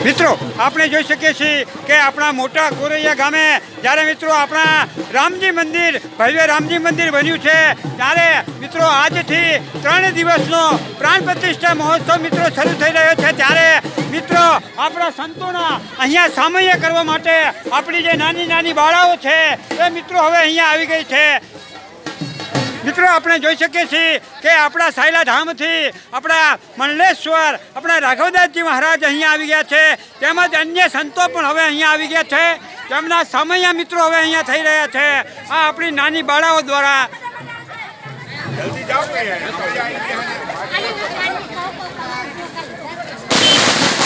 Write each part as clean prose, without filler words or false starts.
મિત્રો આપણે જોઈ શકીએ છીએ કે આપણા મોટા ગોરૈયા ગામે જ્યારે મિત્રો આપણા રામજી મંદિર ભવ્ય રામજી મંદિર બન્યું છે ત્યારે મિત્રો આજથી 3 દિવસનો પ્રાણ પ્રતિષ્ઠા મહોત્સવ મિત્રો શરૂ થઈ રહ્યો છે ત્યારે મિત્રો આપણા સંતોના અહીંયા સામૈયા કરવા માટે આપણી જે નાની નાની બાળાઓ છે એ મિત્રો હવે અહીંયા આવી ગઈ છે। મિત્રો આપણે જોઈ શકીએ છીએ કે આપણા સાયલા ધામથી આપણા મંડલેશ્વર આપણા રાઘવદાસજી મહારાજ અહીંયા આવી ગયા છે તેમજ અન્ય સંતો પણ હવે અહીંયા આવી ગયા છે તેમના સમયા મિત્રો હવે અહીંયા થઈ રહ્યા છે આ આપણી નાની બાળાઓ દ્વારા।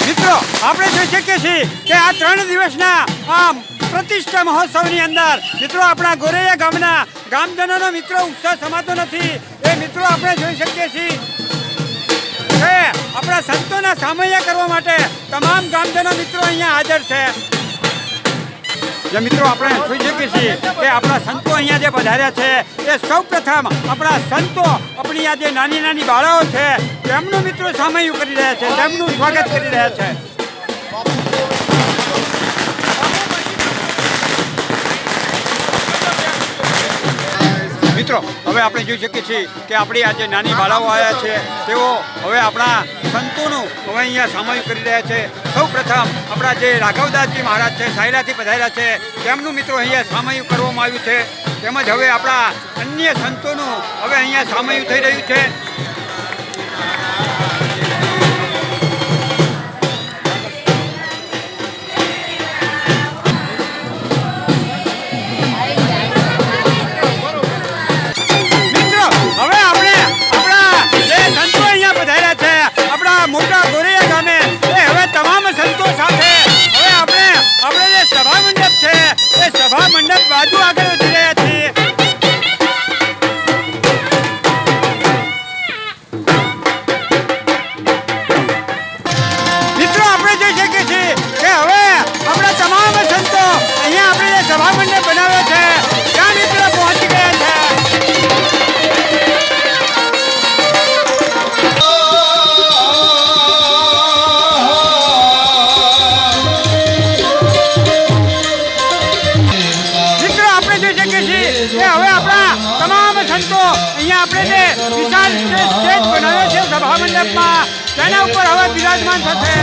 મિત્રો આપણે જોઈ શકીએ છીએ કે આ 3 દિવસના આ પ્રતિષ્ઠા મહોત્સવની અંદર મિત્રો આપણા ગોરૈયા ગામના ગામજનોનો મિત્રો ઉત્સાહ સમાતો નથી એ મિત્રો આપણે જોઈ શકીએ છીએ કે આપણા સંતોના સામૈયા કરવા માટે તમામ ગામજનો મિત્રો અહીંયા હાજર છે। જે મિત્રો આપણે જોઈ શકીએ છીએ કે આપણા સંતો અહીંયા જે પધાર્યા છે એ સૌ પ્રથમ આપણા સંતો આપણી આ જે નાની નાની બાળાઓ છે તેમનું મિત્રો સામૈયું કરી રહ્યા છે તેમનું સ્વાગત કરી રહ્યા છે। મિત્રો હવે આપણે જોઈ શકીએ છીએ કે આપણી આ જે નાની બાળાઓ આવ્યા છે તેઓ હવે આપણા સંતોનું હવે અહીંયા સામૈયું કરી રહ્યા છે। સૌ પ્રથમ આપણા જે રાઘવદાસજી મહારાજ છે સાયલાથી પધાર્યા છે તેમનું મિત્રો અહીંયા સામૈયું કરવામાં આવ્યું છે તેમજ હવે આપણા અન્ય સંતોનું હવે અહીંયા સામૈયું થઈ રહ્યું છે। મોટા ગોરૈયા ગામે હવે તમામ સંતો સાથે હવે આપણે જે સભા મંડપ છે એ સભા મંડપ બાજુ આગળ વધી રહ્યા છીએ। મિત્રો આપણે જોઈ શકીએ છીએ કે હવે આપણા તમામ સંતો અહીંયા આપણે જે સભા મંડપ બનાવ્યો છે ત્યાં મિત્રો પહોંચી ગયા છે। હવે આપણા તમામ સંતો અહીંયા આપણે જે વિશાળ સ્ટેજ બનાવ્યો છે સભા મંડપમાં તેના ઉપર હવે બિરાજમાન થશે।